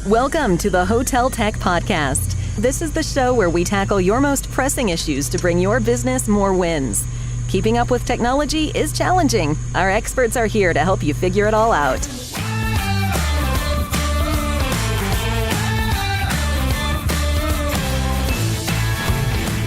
Welcome to the Hotel Tech Podcast. This is the show where we tackle your most pressing issues to bring your business more wins. Keeping up with technology is challenging. Our experts are here to help you figure it all out.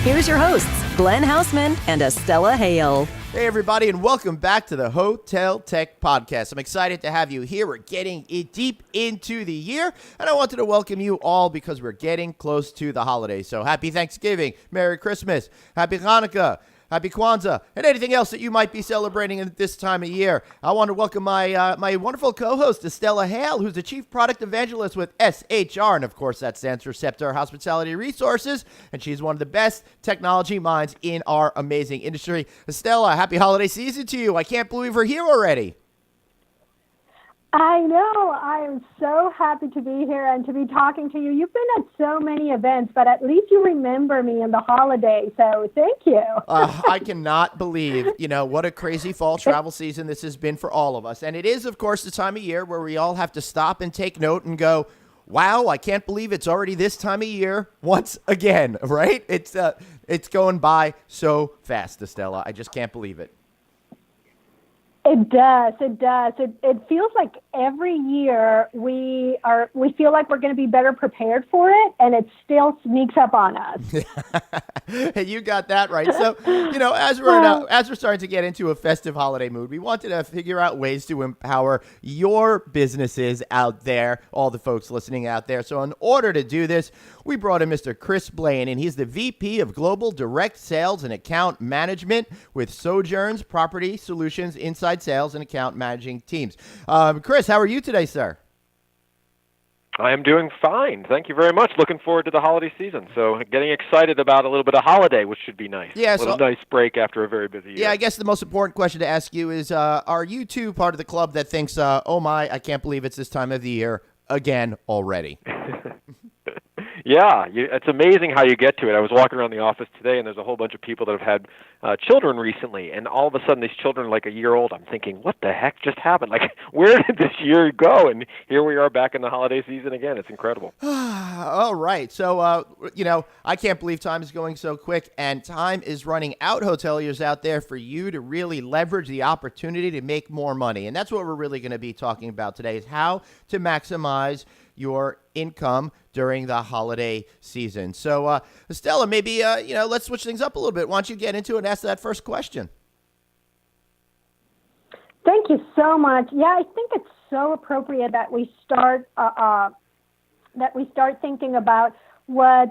Here's your hosts, Blaine Haussman and Estella Hale. Hey, everybody, and welcome back to the Hotel Tech Podcast. I'm excited to have you here. We're getting deep into the year, and I wanted to welcome you all because we're getting close to the holidays. So happy Thanksgiving, Merry Christmas, Happy Hanukkah, Happy Kwanzaa, and anything else that you might be celebrating at this time of year. I want to welcome my wonderful co-host, Estella Hale, who's the Chief Product Evangelist with Sojern, and of course that stands for Scepter Hospitality Resources, and she's one of the best technology minds in our amazing industry. Estella, happy holiday season to you. I can't believe we're here already. I know. I am so happy to be here and to be talking to you. You've been at so many events, but at least you remember me in the holidays, so thank you. I cannot believe, what a crazy fall travel season this has been for all of us. And it is, of course, the time of year where we all have to stop and take note and go, wow, I can't believe it's already this time of year once again, right? It's going by so fast, Estella. I just can't believe it. It does. It feels like every year we feel like we're going to be better prepared for it, and it still sneaks up on us. Hey, you got that right. So, as we're starting to get into a festive holiday mood, we wanted to figure out ways to empower your businesses out there, all the folks listening out there. So in order to do this, we brought in Mr. Chris Blaine, and he's the VP of Global Direct Sales and Account Management with Sojern's Property Solutions Inside Sales and Account Managing Teams. Chris, how are you today, sir? I am doing fine. Thank you very much. Looking forward to the holiday season. So getting excited about a little bit of holiday, which should be nice. Yeah, a nice break after a very busy year. Yeah, I guess the most important question to ask you is, are you too part of the club that thinks, oh my, I can't believe it's this time of the year again already? Yeah, it's amazing how you get to it. I was walking around the office today, and there's a whole bunch of people that have had children recently, and all of a sudden these children are like a year old. I'm thinking, what the heck just happened? Like, where did this year go? And here we are back in the holiday season again. It's incredible. All right. So, I can't believe time is going so quick, and time is running out, hoteliers out there, for you to really leverage the opportunity to make more money. And that's what we're really going to be talking about today, is how to maximize your income during the holiday season. So, Estella, maybe, let's switch things up a little bit. Why don't you get into it and ask that first question? Thank you so much. Yeah, I think it's so appropriate that we start thinking about what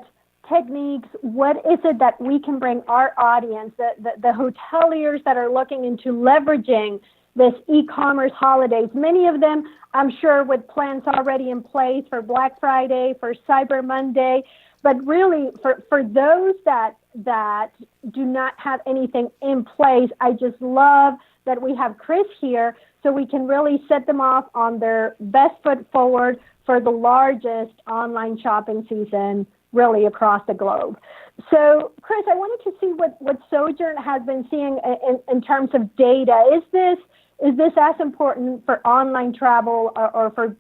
techniques, what is it that we can bring our audience, the hoteliers that are looking into leveraging this e-commerce holidays, many of them, I'm sure, with plans already in place for Black Friday, for Cyber Monday, but really for those that do not have anything in place, I just love that we have Chris here so we can really set them off on their best foot forward for the largest online shopping season really across the globe. So, Chris, I wanted to see what Sojern has been seeing in terms of data. Is this as important for online travel or for,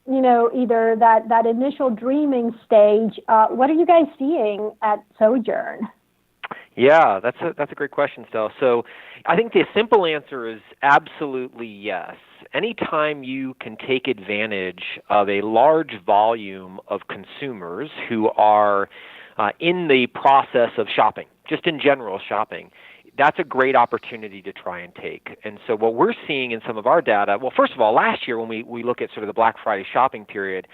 either that initial dreaming stage? What are you guys seeing at Sojern? Yeah, that's a great question, Stella. So I think the simple answer is absolutely yes. Anytime you can take advantage of a large volume of consumers who are in the process of shopping, just in general shopping, that's a great opportunity to try and take. And so what we're seeing in some of our data, well, first of all, last year when we look at sort of the Black Friday shopping period,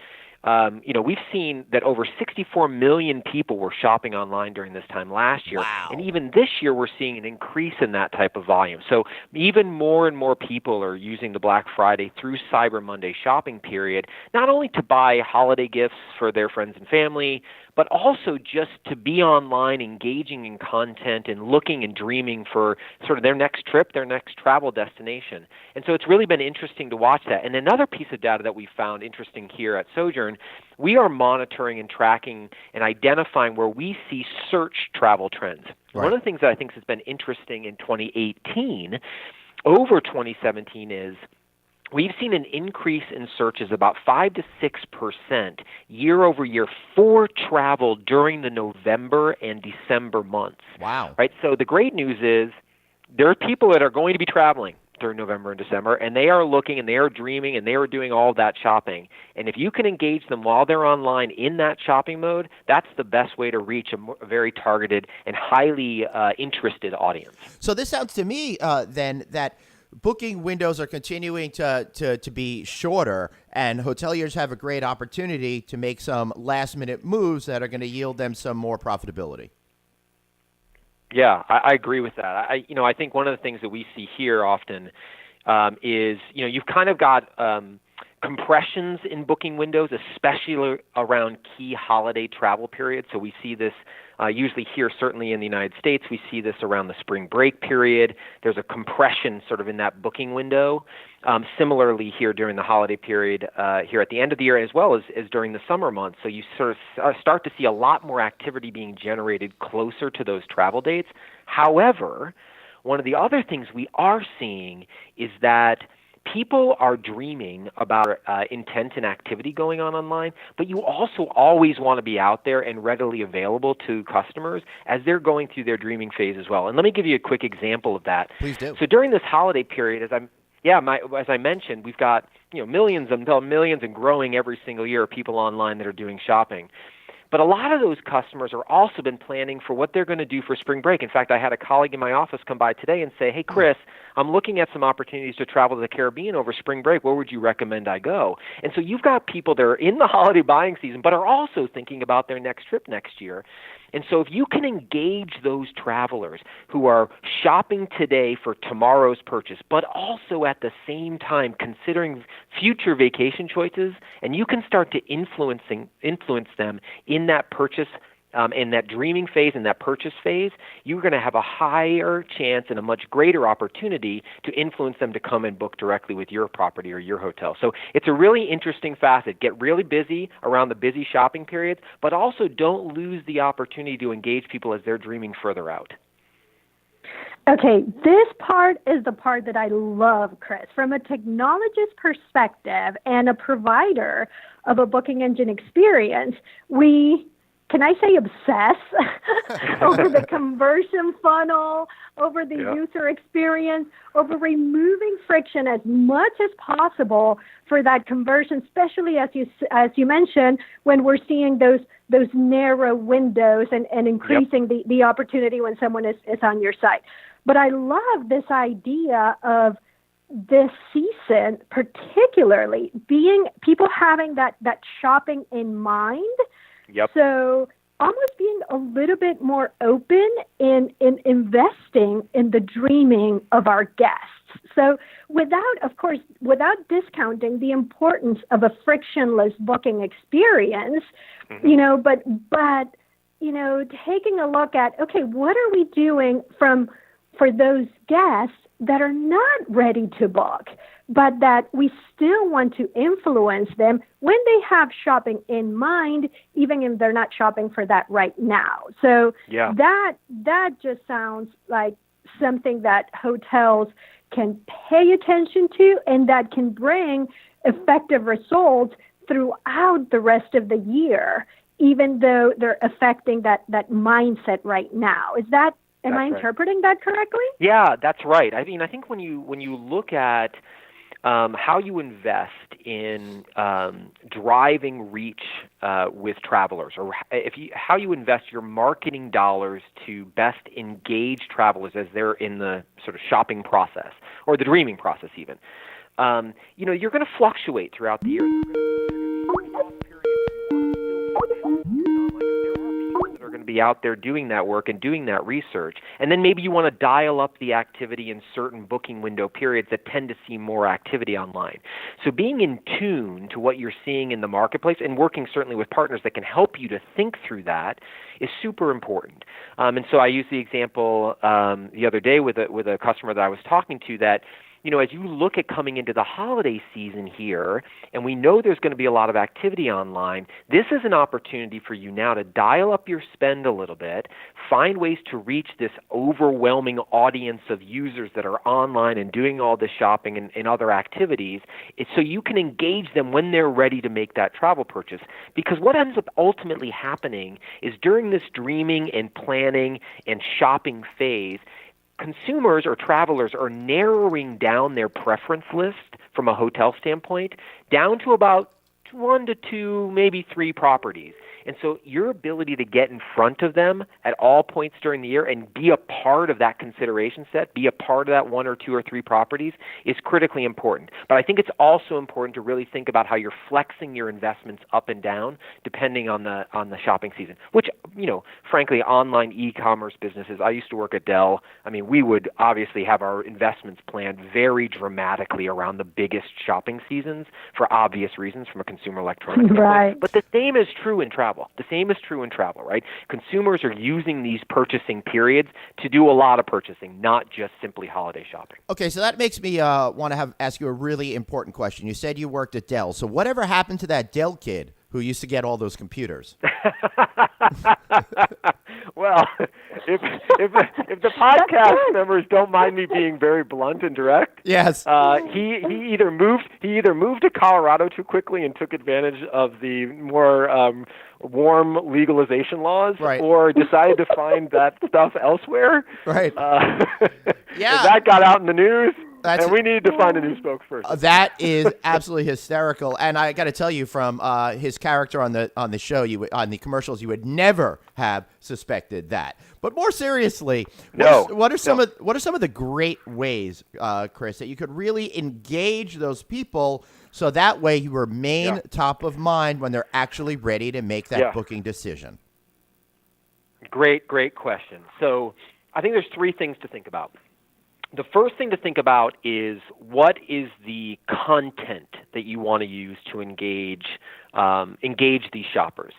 we've seen that over 64 million people were shopping online during this time last year. Wow. And even this year, we're seeing an increase in that type of volume. So even more and more people are using the Black Friday through Cyber Monday shopping period, not only to buy holiday gifts for their friends and family, but also just to be online, engaging in content and looking and dreaming for sort of their next trip, their next travel destination. And so it's really been interesting to watch that. And another piece of data that we found interesting here at Sojern, we are monitoring and tracking and identifying where we see search travel trends. Right. One of the things that I think has been interesting in 2018 over 2017 is we've seen an increase in searches about 5 to 6% year over year for travel during the November and December months. Wow. Right? So the great news is there are people that are going to be traveling during November and December, and they are looking and they are dreaming and they are doing all that shopping. And if you can engage them while they're online in that shopping mode, that's the best way to reach a very targeted and highly interested audience. So this sounds to me then that booking windows are continuing to be shorter, and hoteliers have a great opportunity to make some last-minute moves that are going to yield them some more profitability. Yeah, I agree with that. I think one of the things that we see here often is, you've kind of got compressions in booking windows, especially around key holiday travel periods. So we see this usually here, certainly in the United States. We see this around the spring break period. There's a compression sort of in that booking window. Similarly here during the holiday period, here at the end of the year, as well as during the summer months. So you sort of start to see a lot more activity being generated closer to those travel dates. However, one of the other things we are seeing is that people are dreaming about intent and activity going on online, but you also always want to be out there and readily available to customers as they're going through their dreaming phase as well. And let me give you a quick example of that. Please do. So during this holiday period, as I mentioned, we've got millions and growing every single year of people online that are doing shopping. But a lot of those customers are also been planning for what they're going to do for spring break. In fact, I had a colleague in my office come by today and say, "Hey, Chris, I'm looking at some opportunities to travel to the Caribbean over spring break. Where would you recommend I go?" And so you've got people that are in the holiday buying season, but are also thinking about their next trip next year. And so if you can engage those travelers who are shopping today for tomorrow's purchase, but also at the same time considering future vacation choices, and you can start to influence them in that purchase, in that dreaming phase, in that purchase phase, you're going to have a higher chance and a much greater opportunity to influence them to come and book directly with your property or your hotel. So it's a really interesting facet. Get really busy around the busy shopping periods, but also don't lose the opportunity to engage people as they're dreaming further out. Okay, this part is the part that I love, Chris. From a technologist perspective and a provider of a booking engine experience, can I say obsess over the conversion funnel, over the user experience, over removing friction as much as possible for that conversion, especially as you mentioned, when we're seeing those narrow windows and increasing the opportunity when someone is on your site. But I love this idea of this season, particularly people having that shopping in mind. Yep. So almost being a little bit more open in investing in the dreaming of our guests. So without discounting the importance of a frictionless booking experience, but taking a look at, okay, what are we doing for those guests that are not ready to book, but that we still want to influence them when they have shopping in mind, even if they're not shopping for that right now. So that just sounds like something that hotels can pay attention to and that can bring effective results throughout the rest of the year, even though they're affecting that mindset right now. Am I interpreting that correctly? Yeah, that's right. I mean, I think when you look at how you invest in driving reach with travelers, or how you invest your marketing dollars to best engage travelers as they're in the sort of shopping process or the dreaming process, even, you're going to fluctuate throughout the year. Going to be out there doing that work and doing that research. And then maybe you want to dial up the activity in certain booking window periods that tend to see more activity online. So being in tune to what you're seeing in the marketplace and working certainly with partners that can help you to think through that is super important. And so I used the example the other day with a customer that I was talking to that as you look at coming into the holiday season here, and we know there's going to be a lot of activity online, this is an opportunity for you now to dial up your spend a little bit, find ways to reach this overwhelming audience of users that are online and doing all this shopping and other activities, so you can engage them when they're ready to make that travel purchase. Because what ends up ultimately happening is during this dreaming and planning and shopping phase, consumers or travelers are narrowing down their preference list from a hotel standpoint down to about 1 to 2, maybe 3 properties. And so your ability to get in front of them at all points during the year and be a part of that consideration set, be a part of that 1 or 2 or 3 properties is critically important. But I think it's also important to really think about how you're flexing your investments up and down depending on the shopping season, which, frankly, online e-commerce businesses, I used to work at Dell. I mean, we would obviously have our investments planned very dramatically around the biggest shopping seasons for obvious reasons from a consumer electronics standpoint. Right. But the same is true in travel. The same is true in travel, right? Consumers are using these purchasing periods to do a lot of purchasing, not just simply holiday shopping. Okay, so that makes me want to ask you a really important question. You said you worked at Dell. So whatever happened to that Dell kid who used to get all those computers? Well, if the podcast members don't mind me being very blunt and direct, yes, he either moved to Colorado too quickly and took advantage of the more warm legalization laws, right, or decided to find that stuff elsewhere. Right. Yeah. That got out in the news. And we need to find a new spokesperson. That is absolutely hysterical. And I got to tell you, from his character on the show, on the commercials, you would never have suspected that. But more seriously, what are some of the great ways, Chris, that you could really engage those people so that way you remain top of mind when they're actually ready to make that booking decision? Great question. So I think there's 3 things to think about. The first thing to think about is, what is the content that you want to use to engage these shoppers?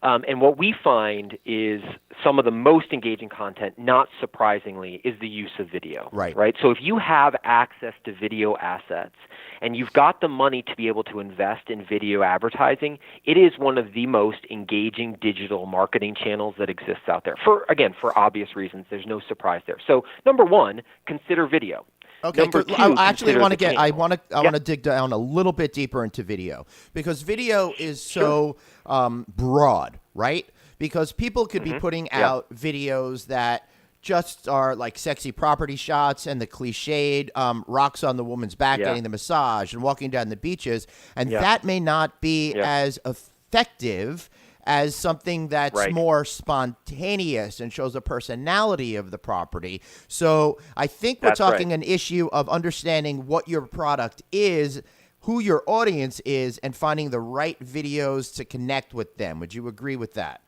And what we find is some of the most engaging content, not surprisingly, is the use of video. Right? So if you have access to video assets and you've got the money to be able to invest in video advertising, it is one of the most engaging digital marketing channels that exists out there. For obvious reasons, there's no surprise there. So number 1, consider video. Okay, Number 2, I actually want to I want to dig down a little bit deeper into video, because video is so broad, right? Because people could be putting out videos that just are like sexy property shots and the cliched rocks on the woman's back getting the massage and walking down the beaches, and that may not be as effective as something that's more spontaneous and shows the personality of the property. So I think we're talking an issue of understanding what your product is, who your audience is, and finding the right videos to connect with them. Would you agree with that?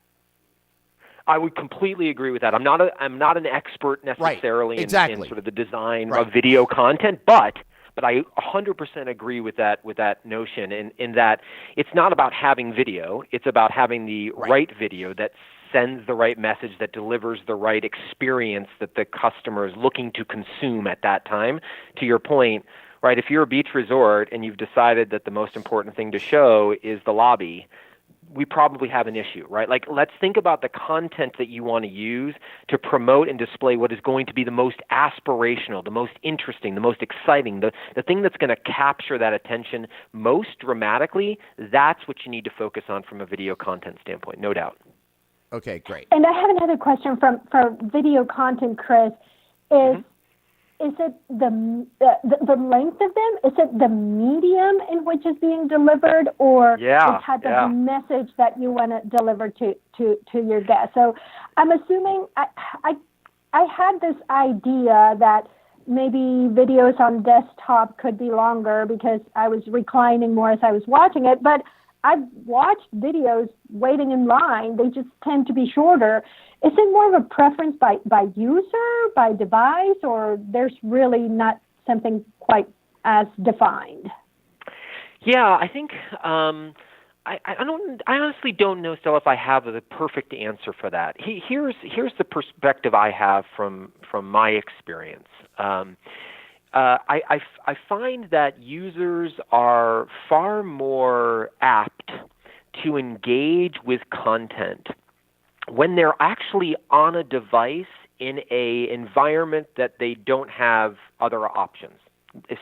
I would completely agree with that. I'm not an expert necessarily in sort of the design of video content, but I 100% agree with that notion in that it's not about having video. It's about having the right video that sends the right message, that delivers the right experience that the customer is looking to consume at that time. To your point, right, if you're a beach resort and you've decided that the most important thing to show is the lobby, we probably have an issue, right? Like, let's think about the content that you want to use to promote and display what is going to be the most aspirational, the most interesting, the most exciting, the thing that's going to capture that attention most dramatically. That's what you need to focus on from a video content standpoint, no doubt. Okay, great. And I have another question for video content, Chris. Is it the length of them? Is it the medium in which is being delivered, or the type of message that you want to deliver to your guests? So I'm assuming I had this idea that maybe videos on desktop could be longer because I was reclining more as I was watching it, but I've watched videos waiting in line. They just tend to be shorter. Is it more of a preference by user, by device, or there's really not something quite as defined? Yeah, I think I honestly don't know, Stella, if I have the perfect answer for that. Here's the perspective I have from my experience. I find that users are far more apt to engage with content when they're actually on a device in a environment that they don't have other options.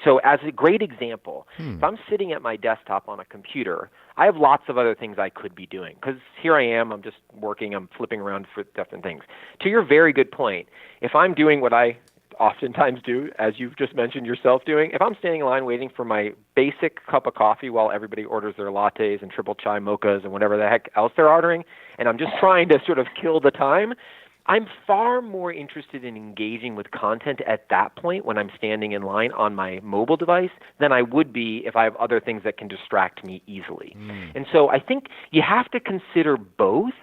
So as a great example, if I'm sitting at my desktop on a computer, I have lots of other things I could be doing because here I am, I'm just working, I'm flipping around for different things. To your very good point, if I'm doing what I oftentimes do, as you've just mentioned yourself doing, if I'm standing in line waiting for my basic cup of coffee while everybody orders their lattes and triple chai mochas and whatever the heck else they're ordering, and I'm just trying to sort of kill the time, I'm far more interested in engaging with content at that point when I'm standing in line on my mobile device than I would be if I have other things that can distract me easily. And so I think you have to consider both.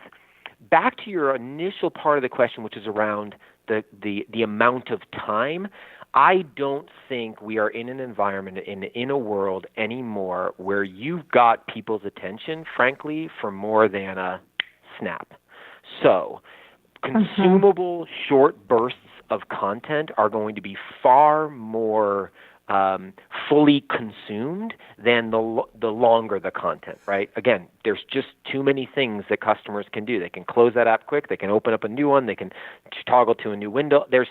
Back to your initial part of the question, which is around the amount of time, I don't think we are in an environment, in a world anymore where you've got people's attention, frankly, for more than a snap. So consumable short bursts of content are going to be far more fully consumed than the longer the content, right? Again, there's just too many things that customers can do. They can close that app quick. They can open up a new one. They can toggle to a new window. There's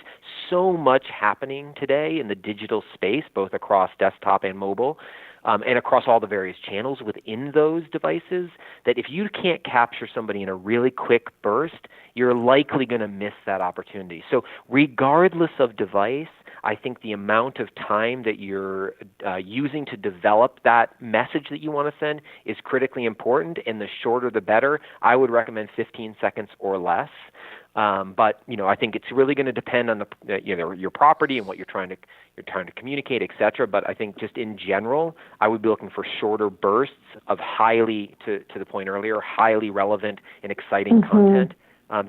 so much happening today in the digital space, both across desktop and mobile, and across all the various channels within those devices, that if you can't capture somebody in a really quick burst, you're likely going to miss that opportunity. So regardless of device, I think the amount of time that you're using to develop that message that you want to send is critically important, and the shorter the better. I would recommend 15 seconds or less. But I think it's really going to depend on your property and what you're trying to communicate, et cetera. But I think just in general, I would be looking for shorter bursts of highly, to the point earlier, highly relevant and exciting content.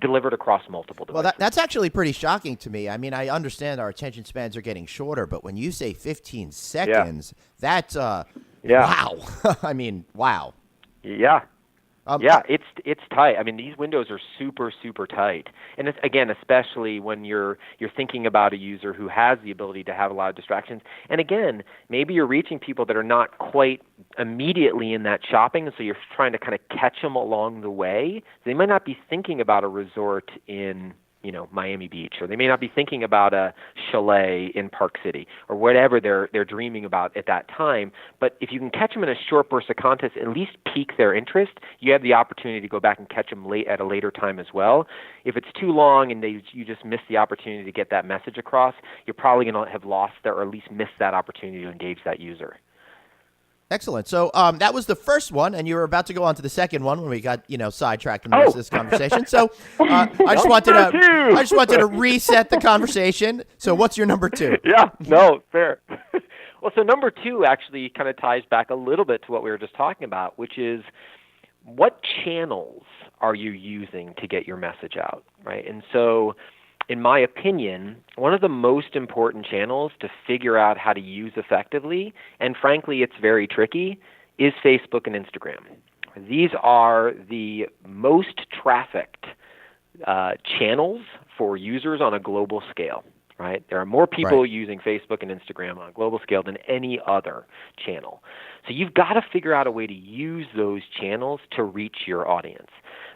Delivered across multiple devices. Well, that's actually pretty shocking to me. I mean, I understand our attention spans are getting shorter, but when you say 15 seconds, that's wow. I mean, wow. Yeah. It's tight. I mean, these windows are super, super tight. And it's, again, especially when you're thinking about a user who has the ability to have a lot of distractions. And again, maybe you're reaching people that are not quite immediately in that shopping, and so you're trying to kind of catch them along the way. They might not be thinking about a resort in Miami Beach, or they may not be thinking about a chalet in Park City, or whatever they're dreaming about at that time. But if you can catch them in a short burst of content, at least pique their interest, you have the opportunity to go back and catch them at a later time as well. If it's too long and you just miss the opportunity to get that message across, you're probably going to have lost that, or at least missed that opportunity to engage that user. Excellent. So that was the first one, and you were about to go on to the second one when we got sidetracked in the rest of this conversation. So I just wanted to reset the conversation. So what's your number two? Yeah, no, fair. Well, so number two actually kind of ties back a little bit to what we were just talking about, which is what channels are you using to get your message out, right? And so, in my opinion, one of the most important channels to figure out how to use effectively, and frankly it's very tricky, is Facebook and Instagram. These are the most trafficked channels for users on a global scale, right? There are more people using Facebook and Instagram on a global scale than any other channel. So you've got to figure out a way to use those channels to reach your audience.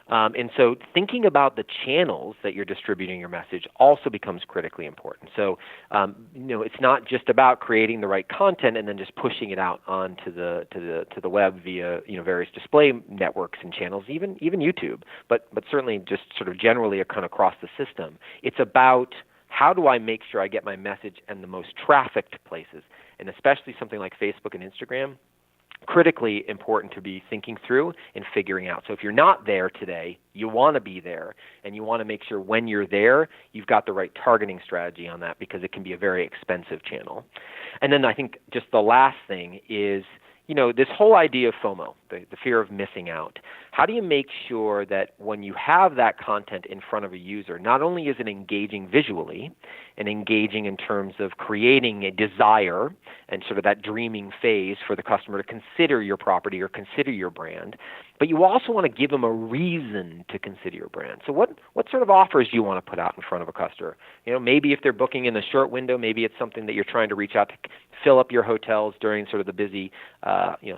And so thinking about the channels that you're distributing your message also becomes critically important. So, it's not just about creating the right content and then just pushing it out onto the web via, various display networks and channels, even YouTube, but certainly just sort of generally kind of across the system. It's about how do I make sure I get my message in the most trafficked places, and especially something like Facebook and Instagram. Critically important to be thinking through and figuring out. So if you're not there today, you want to be there, and you want to make sure when you're there, you've got the right targeting strategy on that, because it can be a very expensive channel. And then I think just the last thing is, this whole idea of FOMO, the fear of missing out. How do you make sure that when you have that content in front of a user, not only is it engaging visually and engaging in terms of creating a desire and sort of that dreaming phase for the customer to consider your property or consider your brand, but you also want to give them a reason to consider your brand. So what sort of offers do you want to put out in front of a customer? Maybe if they're booking in a short window, maybe it's something that you're trying to reach out to fill up your hotels during sort of the busy,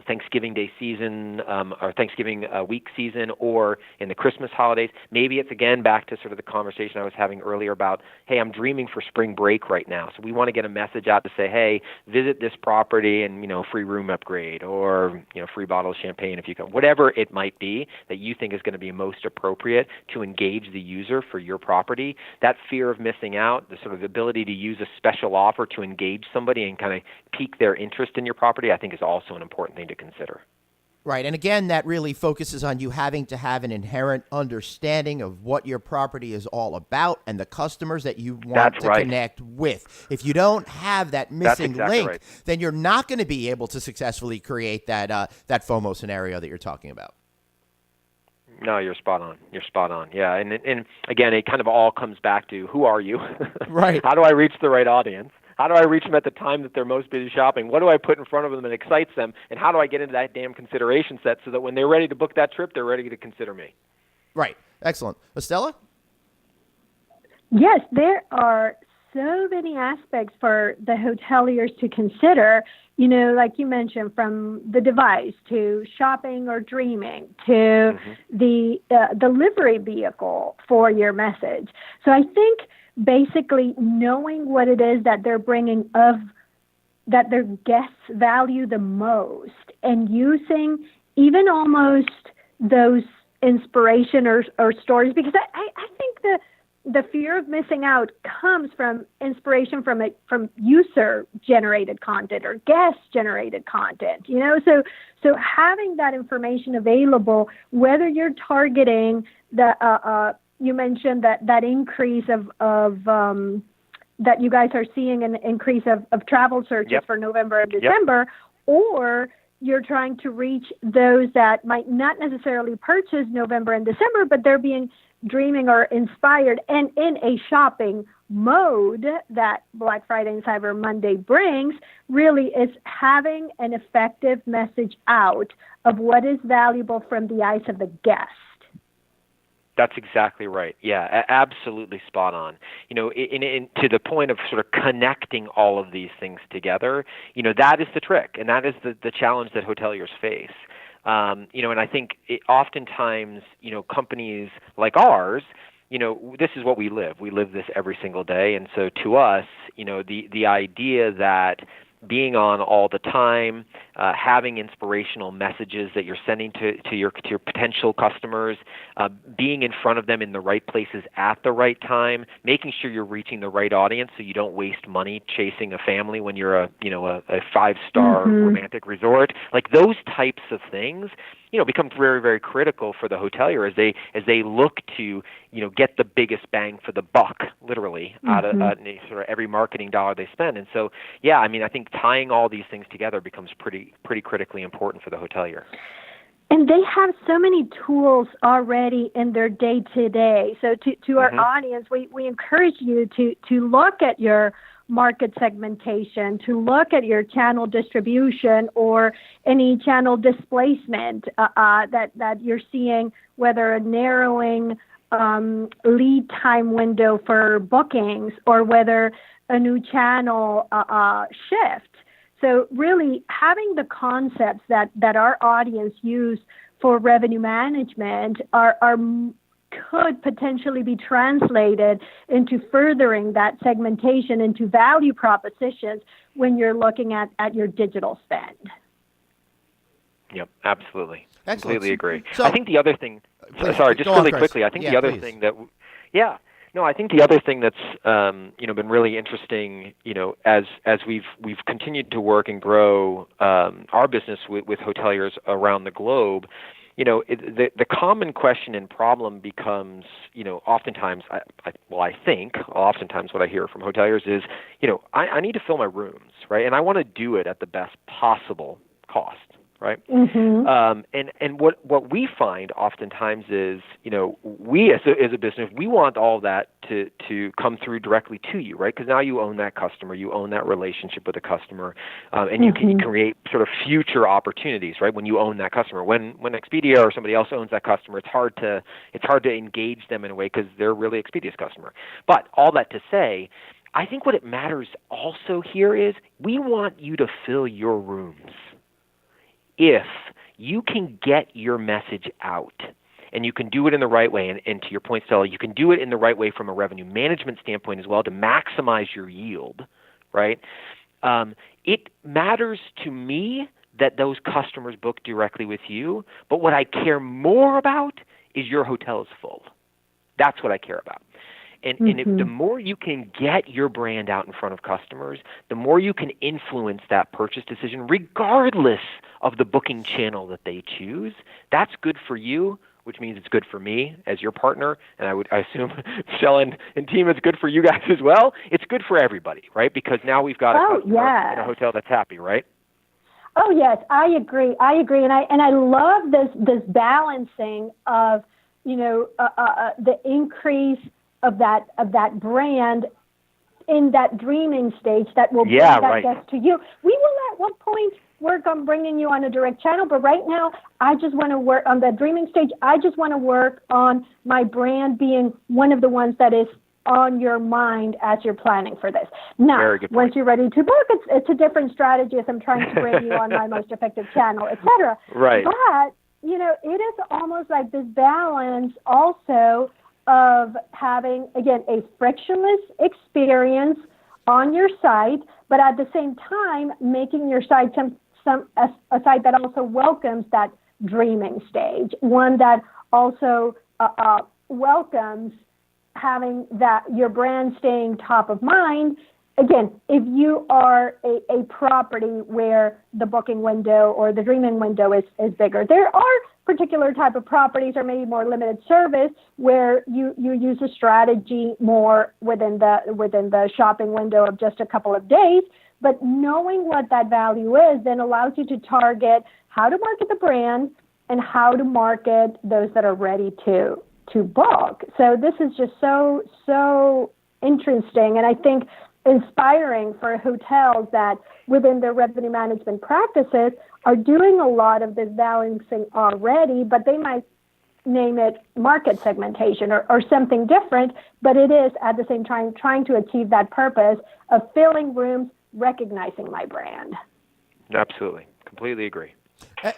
Thanksgiving Day season or Thanksgiving week season, or in the Christmas holidays. Maybe it's, again, back to sort of the conversation I was having earlier about, hey, I'm dreaming for spring break right now. So we want to get a message out to say, hey, visit this property and, free room upgrade or, free bottle of champagne if you come. Whatever it might be that you think is going to be most appropriate to engage the user for your property. That fear of missing out, the sort of ability to use a special offer to engage somebody and kind of pique their interest in your property, I think is also an important thing to consider. Right. And again, that really focuses on you having to have an inherent understanding of what your property is all about and the customers that you want to connect with. If you don't have that missing link, then you're not going to be able to successfully create that FOMO scenario that you're talking about. No, you're spot on. Yeah. And again, it kind of all comes back to who are you? Right. How do I reach the right audience? How do I reach them at the time that they're most busy shopping? What do I put in front of them that excites them? And how do I get into that damn consideration set so that when they're ready to book that trip, they're ready to consider me? Right. Excellent. Estella? Yes, there are so many aspects for the hoteliers to consider, like you mentioned, from the device to shopping or dreaming to the delivery vehicle for your message. So I think basically knowing what it is that they're bringing that their guests value the most and using even almost those inspiration or stories, because I think the fear of missing out comes from inspiration from user-generated content or guest-generated content, So having that information available, whether you're targeting you mentioned that increase of that you guys are seeing an increase of travel searches for November and December, or you're trying to reach those that might not necessarily purchase November and December, but they're being dreaming or inspired and in a shopping mode that Black Friday and Cyber Monday brings, really is having an effective message out of what is valuable from the eyes of the guest. That's exactly right. Yeah, absolutely spot on. To the point of sort of connecting all of these things together, that is the trick, and that is the challenge that hoteliers face. And I think oftentimes, companies like ours, this is what we live. We live this every single day, and so to us, the idea that being on all the time, having inspirational messages that you're sending to your potential customers, being in front of them in the right places at the right time, making sure you're reaching the right audience so you don't waste money chasing a family when you're a 5-star romantic resort. Like those types of things, become very, very critical for the hotelier as they look to, get the biggest bang for the buck, literally, out of sort of every marketing dollar they spend. And so, I think tying all these things together becomes pretty critically important for the hotelier. And they have so many tools already in their day-to-day. So to our audience, we encourage you to look at your market segmentation, to look at your channel distribution or any channel displacement that you're seeing, whether a narrowing lead time window for bookings or whether a new channel shift. So really having the concepts that our audience use for revenue management could potentially be translated into furthering that segmentation into value propositions when you're looking at your digital spend. Yep, absolutely. Excellent. Completely agree. So, I think the other thing, please, sorry, just really quickly, I think the other please. thing that, I think the other thing that's been really interesting, as we've continued to work and grow our business with hoteliers around the globe, the common question and problem becomes, oftentimes, oftentimes what I hear from hoteliers is, I need to fill my rooms, right? And I want to do it at the best possible cost. right? Mm-hmm. And what we find oftentimes is, we as a business, we want all that to come through directly to you, right? Because now you own that customer, you own that relationship with the customer, and you can create sort of future opportunities, right? When you own that customer, when Expedia or somebody else owns that customer, it's hard to engage them in a way because they're really Expedia's customer. But all that to say, I think what it matters also here is we want you to fill your rooms. If you can get your message out and you can do it in the right way, and to your point, Stella, you can do it in the right way from a revenue management standpoint as well to maximize your yield, right? It matters to me that those customers book directly with you, but what I care more about is your hotel is full. That's what I care about. And the more you can get your brand out in front of customers, the more you can influence that purchase decision regardless of the booking channel that they choose. That's good for you, which means it's good for me as your partner, and I assume Michelle and team, it's good for you guys as well. It's good for everybody, right? Because now we've got a customer in a hotel that's happy, right? Oh yes, I agree, and I love this balancing of the increase of that brand in that dreaming stage that will bring that guest to you. We will at one point work on bringing you on a direct channel, but right now I just want to work on the dreaming stage. I just want to work on my brand being one of the ones that is on your mind as you're planning for this. Now, once you're ready to book, it's a different strategy as I'm trying to bring you on my most effective channel, etc. Right. But, it is almost like this balance also of having, again, a frictionless experience on your site, but at the same time, making your site a site that also welcomes that dreaming stage, one that also welcomes having that your brand staying top of mind. Again, if you are a property where the booking window or the dreaming window is bigger, there are particular type of properties or maybe more limited service where you use a strategy more within the shopping window of just a couple of days. But knowing what that value is then allows you to target how to market the brand and how to market those that are ready to book. So this is just so interesting, and I think inspiring for hotels that within their revenue management practices are doing a lot of this balancing already, but they might name it market segmentation or something different, but it is at the same time trying to achieve that purpose of filling rooms, recognizing my brand. Absolutely. Completely agree.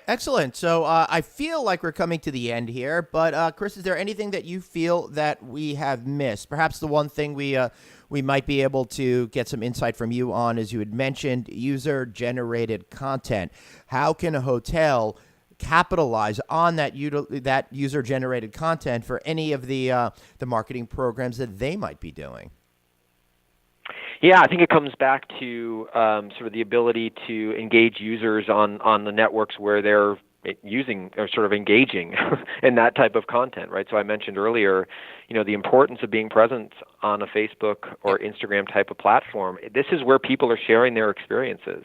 Excellent. So I feel like we're coming to the end here, but Chris, is there anything that you feel that we have missed? Perhaps the one thing we might be able to get some insight from you on, as you had mentioned, user-generated content. How can a hotel capitalize on that user-generated content for any of the marketing programs that they might be doing? Yeah, I think it comes back to sort of the ability to engage users on the networks where they're using or sort of engaging in that type of content, right? So I mentioned earlier, the importance of being present on a Facebook or Instagram type of platform. This is where people are sharing their experiences,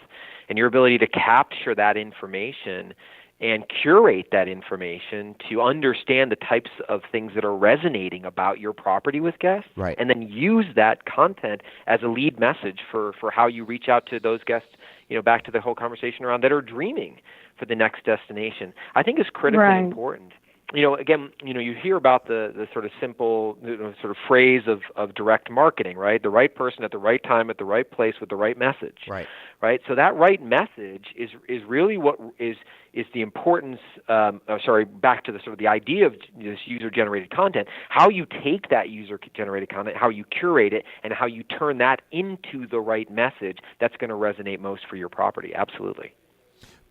and your ability to capture that information and curate that information to understand the types of things that are resonating about your property with guests, right, and then use that content as a lead message for how you reach out to those guests, back to the whole conversation around that are dreaming for the next destination, I think is critically important. Again, you hear about the sort of simple sort of phrase of direct marketing, right? The right person at the right time at the right place with the right message, right? So that right message is really what is the importance. Back to the sort of the idea of this user-generated content. How you take that user-generated content, how you curate it, and how you turn that into the right message that's going to resonate most for your property. Absolutely.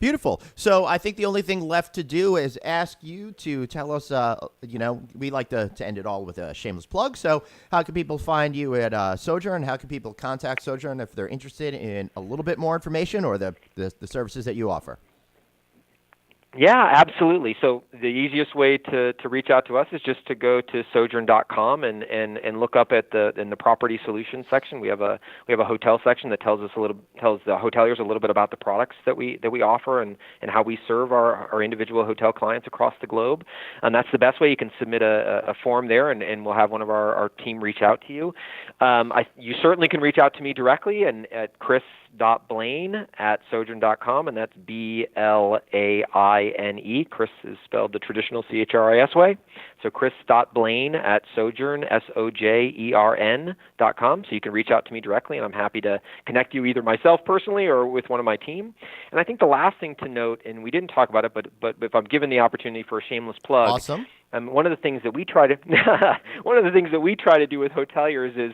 Beautiful. So I think the only thing left to do is ask you to tell us, we like to end it all with a shameless plug. So how can people find you at Sojern? How can people contact Sojern if they're interested in a little bit more information or the services that you offer? Yeah, absolutely. So the easiest way to reach out to us is just to go to Sojern.com and look up in the property solutions section. We have a hotel section that tells the hoteliers a little bit about the products that we offer and how we serve our individual hotel clients across the globe. And that's the best way. You can submit a form there, and we'll have one of our team reach out to you. You certainly can reach out to me directly and at chris.blaine@sojern.com, and that's BLAINE. Chris is spelled the traditional CHRIS way. So chris.blaine@sojern, SOJERN.com. So you can reach out to me directly, and I'm happy to connect you either myself personally or with one of my team. And I think the last thing to note, and we didn't talk about it, but if I'm given the opportunity for a shameless plug, Awesome. one of the things that we try to do with hoteliers is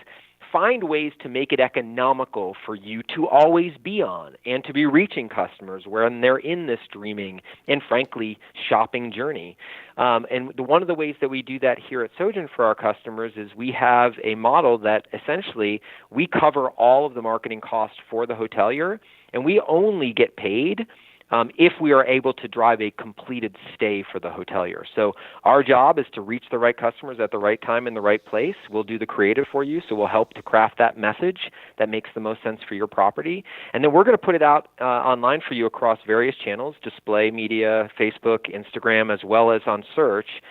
find ways to make it economical for you to always be on and to be reaching customers when they're in this dreaming and, frankly, shopping journey. And one of the ways that we do that here at Sojern for our customers is we have a model that essentially we cover all of the marketing costs for the hotelier, and we only get paid if we are able to drive a completed stay for the hotelier. So our job is to reach the right customers at the right time in the right place. We'll do the creative for you, so we'll help to craft that message that makes the most sense for your property. And then we're going to put it out online for you across various channels, display media, Facebook, Instagram, as well as on search.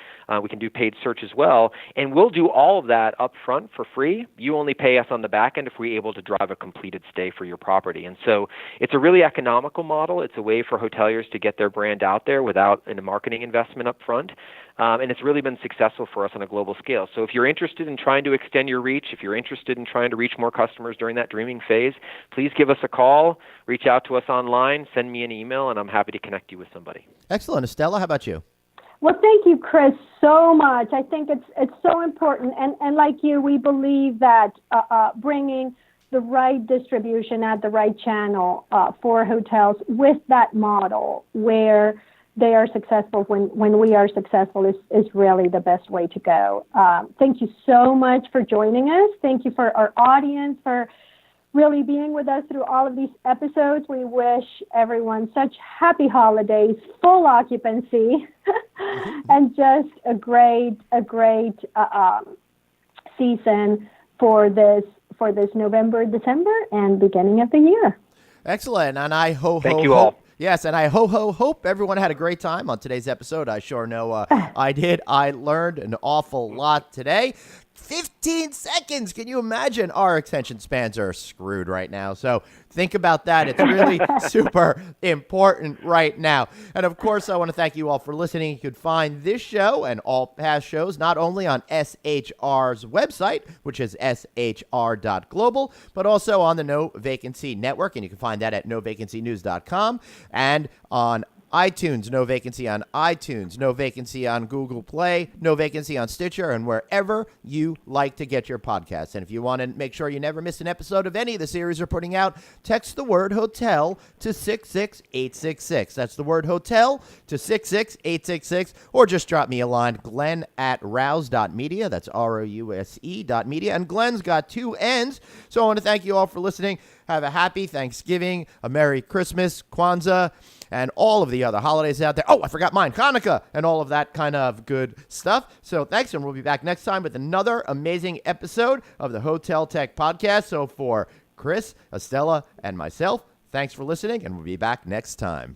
We can do paid search as well, and we'll do all of that up front for free. You only pay us on the back end if we're able to drive a completed stay for your property. And so it's a really economical model. It's a way for hoteliers to get their brand out there without a marketing investment up front. And it's really been successful for us on a global scale. So if you're interested in trying to extend your reach, if you're interested in trying to reach more customers during that dreaming phase, please give us a call, reach out to us online, send me an email, and I'm happy to connect you with somebody. Excellent. Estella, how about you? Well, thank you, Chris, so much. I think it's so important. And like you, we believe that bringing the right distribution at the right channel for hotels with that model where they are successful when we are successful is really the best way to go. Thank you so much for joining us. Thank you for our audience for really being with us through all of these episodes. We wish everyone such happy holidays, full occupancy, and just a great season for this November, December, and beginning of the year. Excellent. And I Thank you all. Yes, and I hope everyone had a great time on today's episode. I sure know I did. I learned an awful lot today. 15 seconds. Can you imagine? Our attention spans are screwed right now. So think about that. It's really super important right now. And of course, I want to thank you all for listening. You can find this show and all past shows not only on SHR's website, which is shr.global, but also on the No Vacancy Network. And you can find that at novacancynews.com and on iTunes, No Vacancy on iTunes, No Vacancy on Google Play, No Vacancy on Stitcher, and wherever you like to get your podcasts. And if you want to make sure you never miss an episode of any of the series we're putting out, text the word hotel to 66866. That's the word hotel to 66866, or just drop me a line, Glenn@rouse.media. That's ROUSE.media. And Glenn's got two N's. So I want to thank you all for listening. Have a happy Thanksgiving, a Merry Christmas, Kwanzaa, and all of the other holidays out there. Oh, I forgot mine, Hanukkah, and all of that kind of good stuff. So thanks, and we'll be back next time with another amazing episode of the Hotel Tech Podcast. So for Chris, Estella, and myself, thanks for listening, and we'll be back next time.